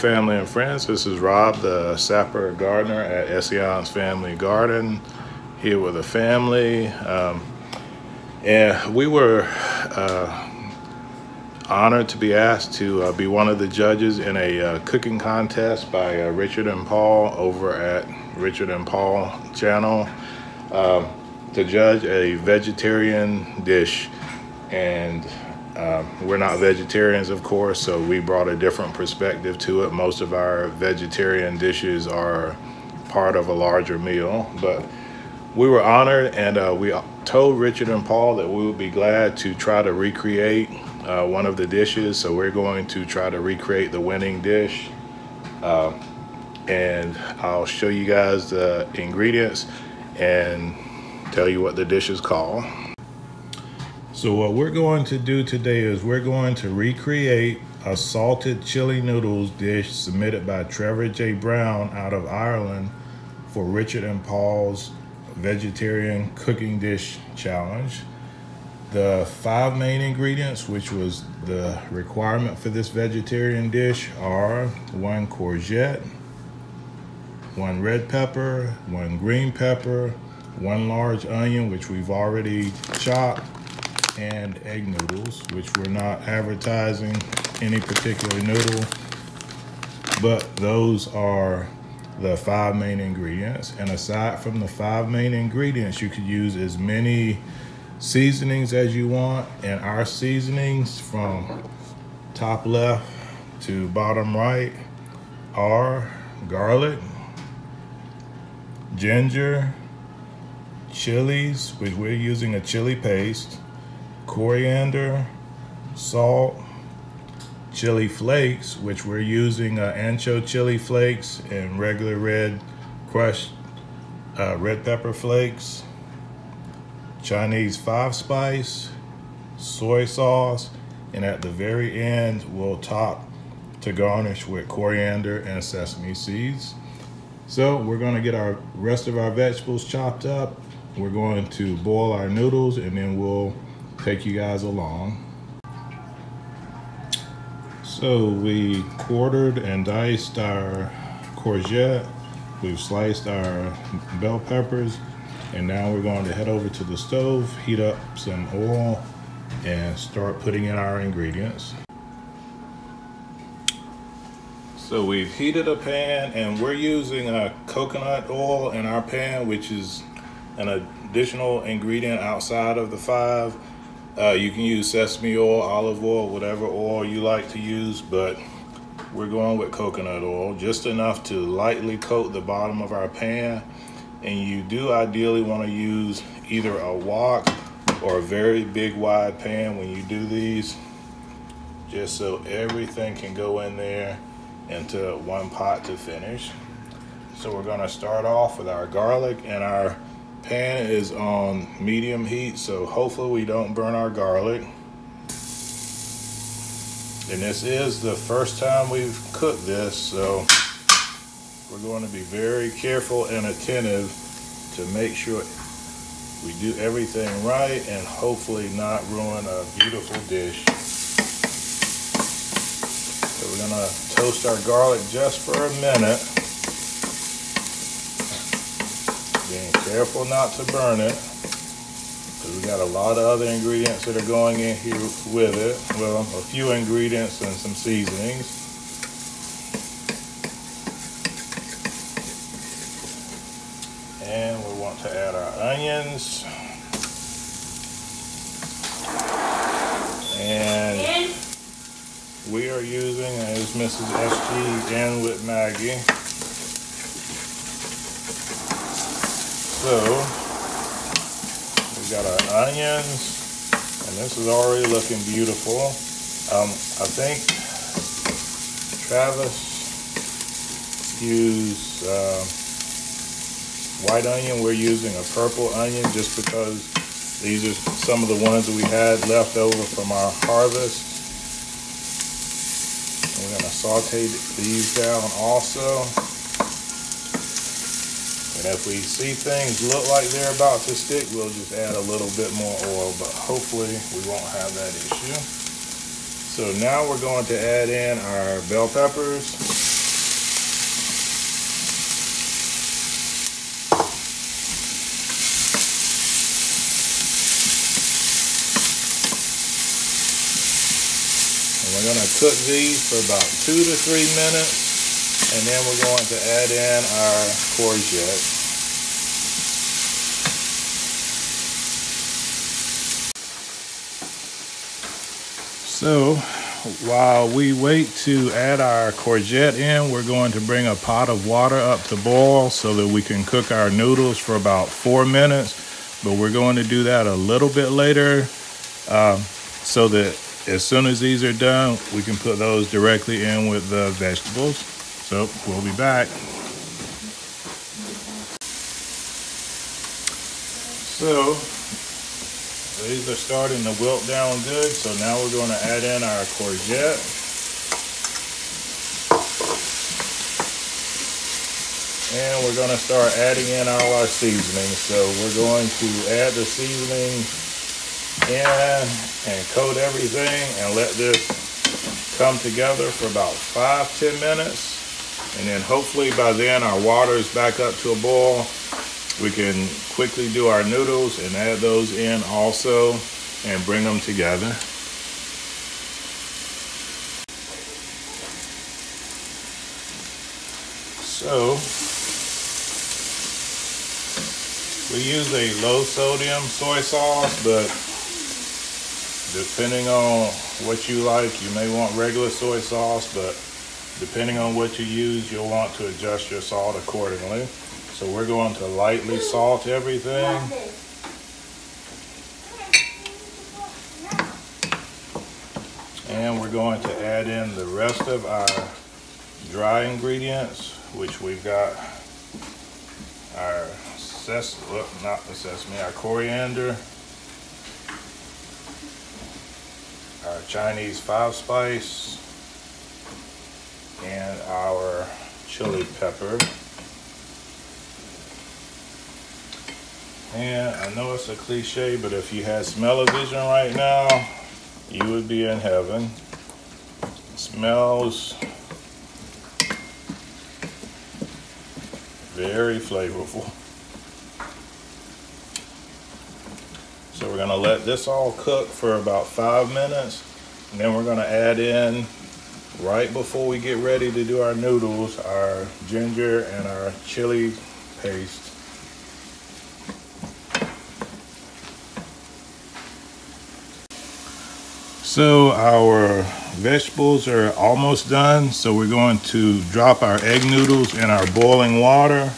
family and friends. This is Rob, the sapper gardener at Essayons Family Garden, here with a family. And we were honored to be asked to be one of the judges in a cooking contest by Richard and Paul over at Richard and Paul channel to judge a vegetarian dish. And we're not vegetarians, of course, so we brought a different perspective to it. Most of our vegetarian dishes are part of a larger meal, but we were honored, and we told Richard and Paul that we would be glad to try to recreate one of the dishes. So we're going to try to recreate the winning dish, and I'll show you guys the ingredients and tell you what the dish is called. So what we're going to do today is we're going to recreate a salted chili noodles dish submitted by Trevor J. Brown out of Ireland for Richard and Paul's Vegetarian Cooking Dish Challenge. The 5 main ingredients, which was the requirement for this vegetarian dish, are 1 courgette, 1 red pepper, 1 green pepper, 1 large onion, which we've already chopped, and egg noodles, which we're not advertising any particular noodle, but those are the 5 main ingredients. And aside from the 5 main ingredients, you could use as many seasonings as you want, and our seasonings from top left to bottom right are garlic, ginger, chilies, which we're using a chili paste, coriander, salt, chili flakes, which we're using ancho chili flakes and regular red crushed red pepper flakes, Chinese 5-spice, soy sauce, and at the very end we'll top to garnish with coriander and sesame seeds. So we're going to get our rest of our vegetables chopped up. We're going to boil our noodles, and then we'll take you guys along. So we quartered and diced our courgette. We've sliced our bell peppers, and now we're going to head over to the stove, heat up some oil, and start putting in our ingredients. So we've heated a pan, and we're using coconut oil in our pan, which is an additional ingredient outside of the 5. You can use sesame oil, olive oil, whatever oil you like to use, but we're going with coconut oil, just enough to lightly coat the bottom of our pan. And you do ideally want to use either a wok or a very big wide pan when you do these, just so everything can go in there into one pot to finish. So we're going to start off with our garlic, and our pan is on medium heat, so hopefully we don't burn our garlic. And this is the first time we've cooked this, so we're going to be very careful and attentive to make sure we do everything right and hopefully not ruin a beautiful dish. So we're going to toast our garlic just for a minute, being careful not to burn it, because we got a lot of other ingredients that are going in here with it. Well, a few ingredients and some seasonings. And we want to add our onions. And we are using, as Mrs. SG and with Maggie, so we got our onions, and this is already looking beautiful. I think Travis used white onion. We're using a purple onion just because these are some of the ones that we had left over from our harvest. And we're going to saute these down also. And if we see things look like they're about to stick, we'll just add a little bit more oil, but hopefully we won't have that issue. So now we're going to add in our bell peppers. cook these for about 2 to 3 minutes. And then we're going to add in our courgette. So while we wait to add our courgette in, we're going to bring a pot of water up to boil so that we can cook our noodles for about 4 minutes. But we're going to do that a little bit later so that as soon as these are done, we can put those directly in with the vegetables. So we'll be back. So these are starting to wilt down good. So now we're going to add in our courgette. And we're going to start adding in all our seasoning. So we're going to add the seasoning in and coat everything and let this come together for about 5-10 minutes. And then hopefully by then our water is back up to a boil. We can quickly do our noodles and add those in also and bring them together. So we use a low sodium soy sauce, but depending on what you like, you may want regular soy sauce, but depending on what you use, you'll want to adjust your salt accordingly. So we're going to lightly salt everything. And we're going to add in the rest of our dry ingredients, which we've got our our coriander, our Chinese 5-spice, and our chili pepper. And I know it's a cliche, but if you had smell-o-vision right now, you would be in heaven. It smells very flavorful. So we're gonna let this all cook for about 5 minutes, and then we're gonna add in, right before we get ready to do our noodles, our ginger and our chili paste. So our vegetables are almost done, so we're going to drop our egg noodles in our boiling water.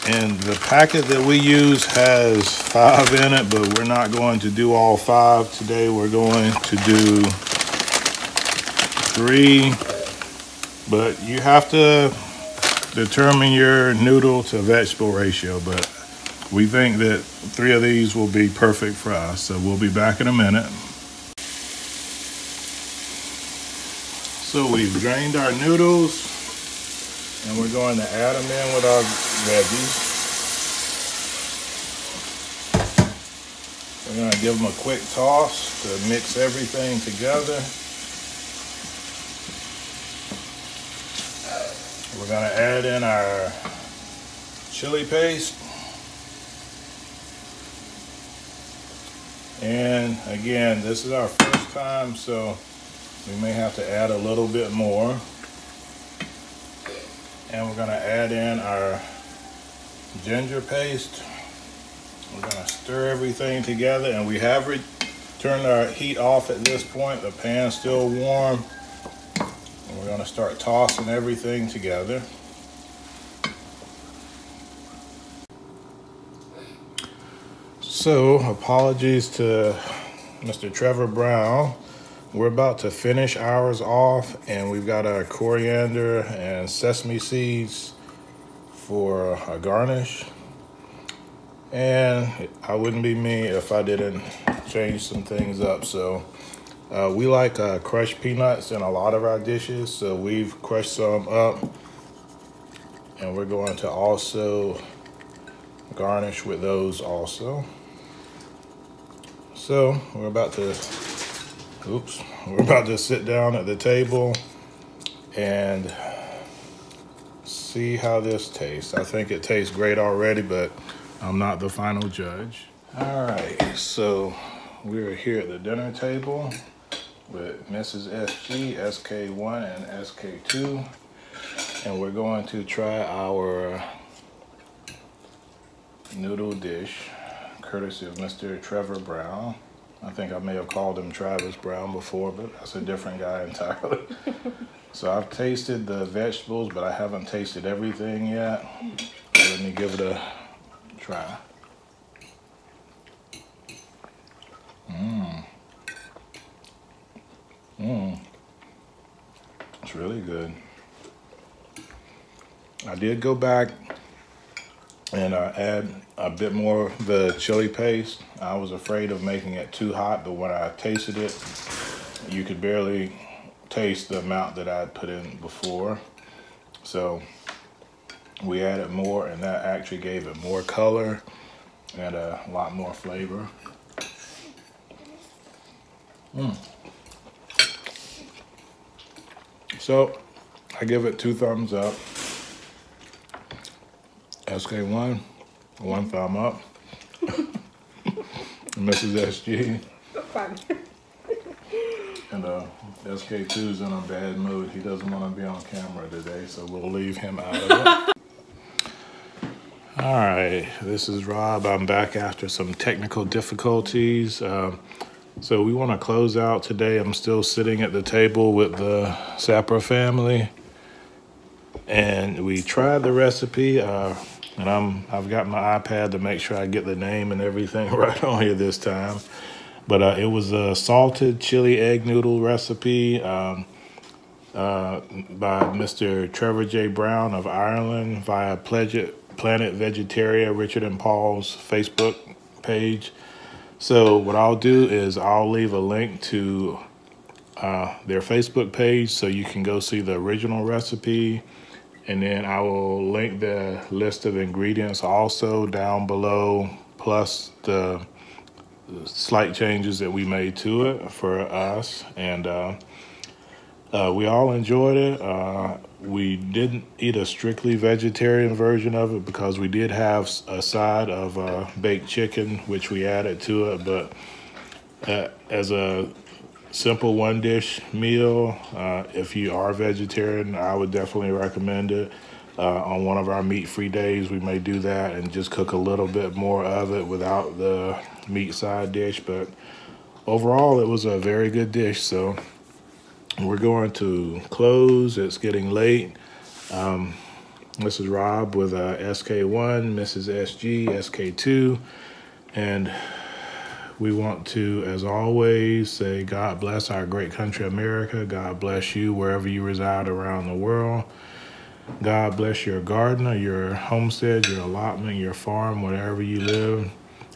And the packet that we use has 5 in it, but we're not going to do all 5 today. We're going to do 3, but you have to determine your noodle to vegetable ratio, but we think that 3 of these will be perfect for us, so we'll be back in a minute. So we've drained our noodles, and we're going to add them in with our veggies. We're going to give them a quick toss to mix everything together. We're going to add in our chili paste. And again, this is our first time, so we may have to add a little bit more. And we're gonna add in our ginger paste. We're gonna stir everything together, and we have turned our heat off at this point. The pan's still warm. And we're gonna start tossing everything together. So, apologies to Mr. Trevor Brown. We're about to finish ours off, and we've got our coriander and sesame seeds for a garnish. And I wouldn't be me if I didn't change some things up. So we like crushed peanuts in a lot of our dishes, so we've crushed some up, and we're going to also garnish with those also. So we're about to sit down at the table and see how this tastes. I think it tastes great already, but I'm not the final judge. All right, so we're here at the dinner table, with Mrs. SG, SK1, and SK2. And we're going to try our noodle dish, courtesy of Mr. Trevor Brown. I think I may have called him Travis Brown before, but that's a different guy entirely. So I've tasted the vegetables, but I haven't tasted everything yet. So let me give it a try. It's really good. I did go back and add a bit more of the chili paste. I was afraid of making it too hot, but when I tasted it, you could barely taste the amount that I put in before. So we added more, and that actually gave it more color and a lot more flavor. So I give it 2 thumbs up. SK1, 1 thumb up. Mrs. SG. And SK2's in a bad mood. He doesn't want to be on camera today, so we'll leave him out of it. All right, this is Rob. I'm back after some technical difficulties. So we want to close out today. I'm still sitting at the table with the Sapper family. And we tried the recipe, and I've got my iPad to make sure I get the name and everything right on here this time. But it was a salted chili egg noodle recipe by Mr. Trevor J. Brown of Ireland via Planet Vegetaria, Richard and Paul's Facebook page. So what I'll do is I'll leave a link to their Facebook page so you can go see the original recipe. And then I will link the list of ingredients also down below, plus the slight changes that we made to it for us. And we all enjoyed it. We didn't eat a strictly vegetarian version of it because we did have a side of baked chicken, which we added to it. But as a simple 1-dish meal, if you are vegetarian, I would definitely recommend it. On one of our meat-free days, we may do that and just cook a little bit more of it without the meat side dish. But overall, it was a very good dish. So we're going to close. It's getting late. This is Rob with SK1, Mrs. SG, SK2, and we want to, as always, say God bless our great country, America. God bless you wherever you reside around the world. God bless your garden, or your homestead, your allotment, your farm, wherever you live,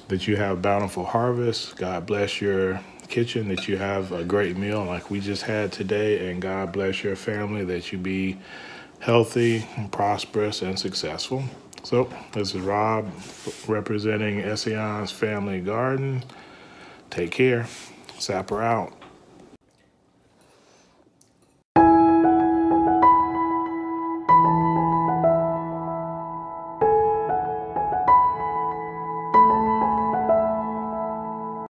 that you have bountiful harvest. God bless your kitchen, that you have a great meal like we just had today. And God bless your family, that you be healthy, and prosperous, and successful. So this is Rob representing Essayons Family Garden. Take care. Sapper out.